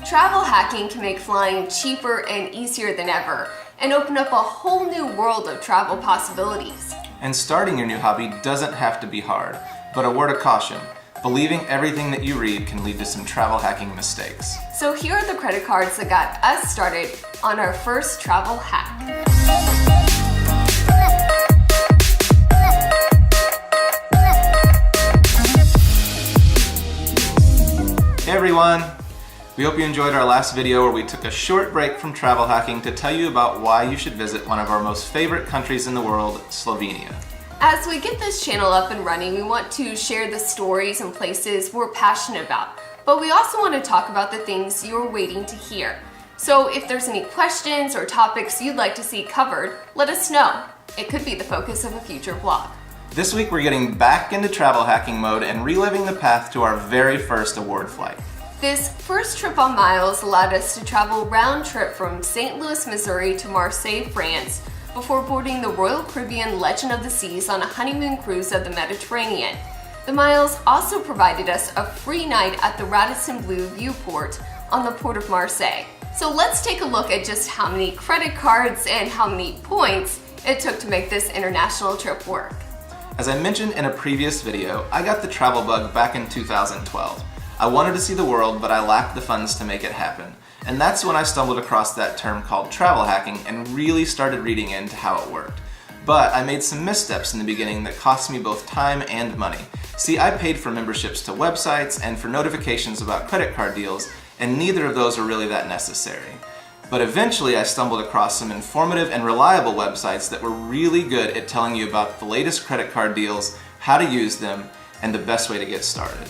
Travel hacking can make flying cheaper and easier than ever, and open up a whole new world of travel possibilities. And starting your new hobby doesn't have to be hard, but a word of caution. Believing everything that you read can lead to some travel hacking mistakes. So here are the credit cards that got us started on our first travel hack. Hey everyone! We hope you enjoyed our last video where we took a short break from travel hacking to tell you about why you should visit one of our most favorite countries in the world, Slovenia. As we get this channel up and running, we want to share the stories and places we're passionate about, but we also want to talk about the things you're waiting to hear. So if there's any questions or topics you'd like to see covered, let us know. It could be the focus of a future vlog. This week we're getting back into travel hacking mode and reliving the path to our very first award flight. This first trip on Miles allowed us to travel round trip from St. Louis, Missouri to Marseille, France, before boarding the Royal Caribbean Legend of the Seas on a honeymoon cruise of the Mediterranean. The Miles also provided us a free night at the Radisson Blu viewport on the port of Marseille. So let's take a look at just how many credit cards and how many points it took to make this international trip work. As I mentioned in a previous video, I got the travel bug back in 2012. I wanted to see the world, but I lacked the funds to make it happen. And that's when I stumbled across that term called travel hacking and really started reading into how it worked. But I made some missteps in the beginning that cost me both time and money. See, I paid for memberships to websites and for notifications about credit card deals, and neither of those were really that necessary. But eventually I stumbled across some informative and reliable websites that were really good at telling you about the latest credit card deals, how to use them, and the best way to get started.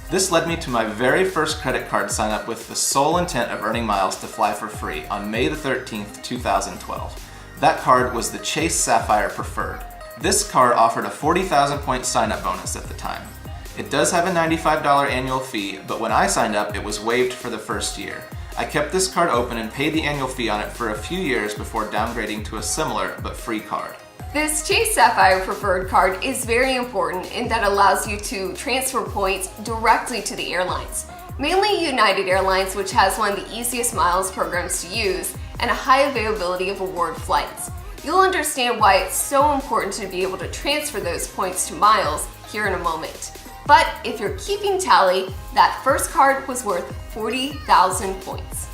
This led me to my very first credit card sign up with the sole intent of earning miles to fly for free on May the 13th, 2012. That card was the Chase Sapphire Preferred. This card offered a 40,000 point sign up bonus at the time. It does have a $95 annual fee, but when I signed up, it was waived for the first year. I kept this card open and paid the annual fee on it for a few years before downgrading to a similar but free card. This Chase Sapphire Preferred card is very important in that it allows you to transfer points directly to the airlines. Mainly United Airlines, which has one of the easiest miles programs to use and a high availability of award flights. You'll understand why it's so important to be able to transfer those points to miles here in a moment. But if you're keeping tally, that first card was worth 40,000 points.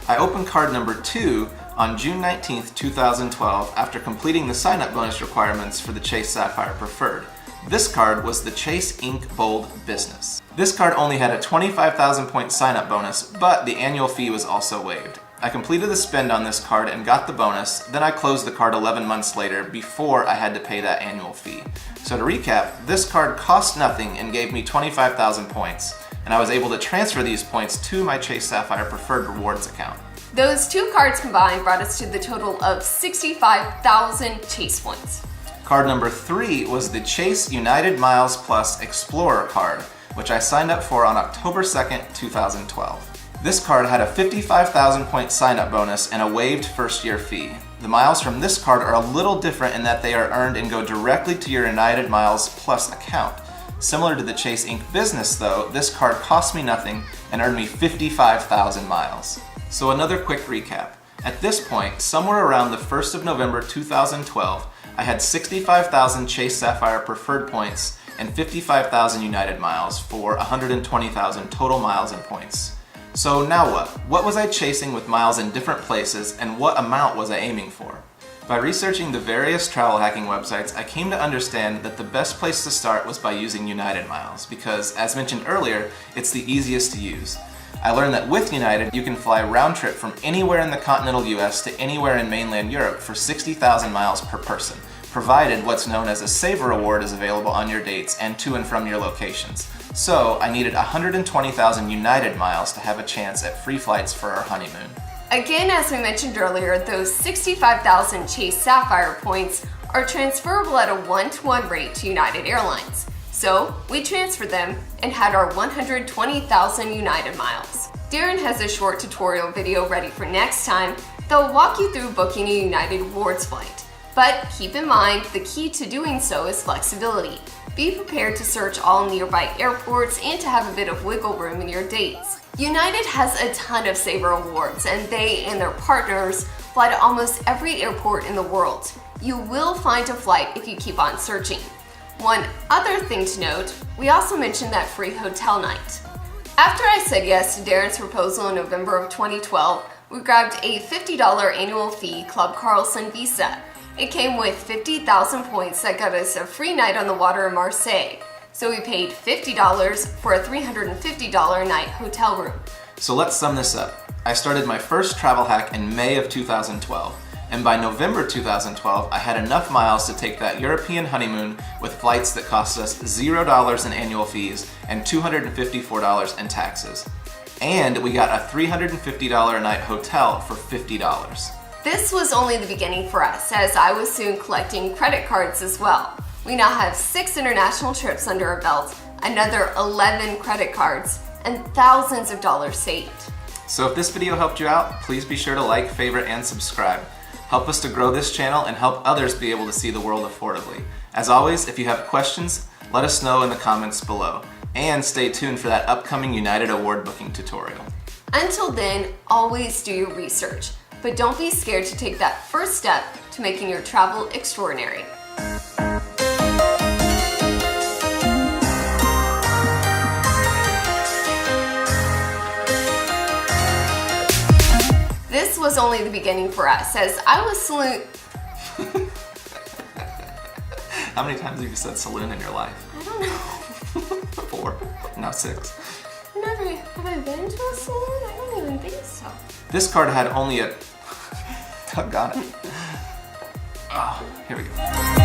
I opened card number 2 on June 19th, 2012 after completing the sign-up bonus requirements for the Chase Sapphire Preferred. This card was the Chase Ink Bold Business. This card only had a 25,000 point sign-up bonus, but the annual fee was also waived. I completed the spend on this card and got the bonus, then I closed the card 11 months later before I had to pay that annual fee. So to recap, this card cost nothing and gave me 25,000 points, and I was able to transfer these points to my Chase Sapphire Preferred Rewards account. Those two cards combined brought us to the total of 65,000 Chase points. Card number 3 was the Chase United Miles Plus Explorer card, which I signed up for on October 2nd, 2012. This card had a 55,000 point sign-up bonus and a waived first-year fee. The miles from this card are a little different in that they are earned and go directly to your United Miles Plus account. Similar to the Chase Ink Business though, this card cost me nothing and earned me 55,000 miles. So another quick recap. At this point, somewhere around the 1st of November 2012, I had 65,000 Chase Sapphire Preferred points and 55,000 United miles for 120,000 total miles and points. So now what? What was I chasing with miles in different places and what amount was I aiming for? By researching the various travel hacking websites, I came to understand that the best place to start was by using United Miles because, as mentioned earlier, it's the easiest to use. I learned that with United, you can fly round trip from anywhere in the continental US to anywhere in mainland Europe for 60,000 miles per person, provided what's known as a Saver Award is available on your dates and to and from your locations. So I needed 120,000 United miles to have a chance at free flights for our honeymoon. Again, as we mentioned earlier, those 65,000 Chase Sapphire points are transferable at a 1-to-1 rate to United Airlines. So we transferred them and had our 120,000 United miles. Darren has a short tutorial video ready for next time that will walk you through booking a United Rewards flight. But keep in mind, the key to doing so is flexibility. Be prepared to search all nearby airports and to have a bit of wiggle room in your dates. United has a ton of Saver awards, and they and their partners fly to almost every airport in the world. You will find a flight if you keep on searching. One other thing to note, we also mentioned that free hotel night. After I said yes to Darren's proposal in November of 2012, we grabbed a $50 annual fee Club Carlson visa. It came with 50,000 points that got us a free night on the water in Marseille. So we paid $50 for a $350 a night hotel room. So let's sum this up. I started my first travel hack in May of 2012, and by November 2012, I had enough miles to take that European honeymoon with flights that cost us $0 in annual fees and $254 in taxes. And we got a $350 a night hotel for $50. This was only the beginning for us, as I was soon collecting credit cards as well. We now have 6 international trips under our belt, another 11 credit cards, and thousands of dollars saved. So if this video helped you out, please be sure to like, favorite, and subscribe. Help us to grow this channel and help others be able to see the world affordably. As always, if you have questions, let us know in the comments below. And stay tuned for that upcoming United Award booking tutorial. Until then, always do your research, but don't be scared to take that first step to making your travel extraordinary. This was only the beginning for us, as I was How many times have you said saloon in your life? I don't know. 4, now 6. Have I been to a saloon? I don't even think so. This card had only a... Doggone it. Oh, here we go.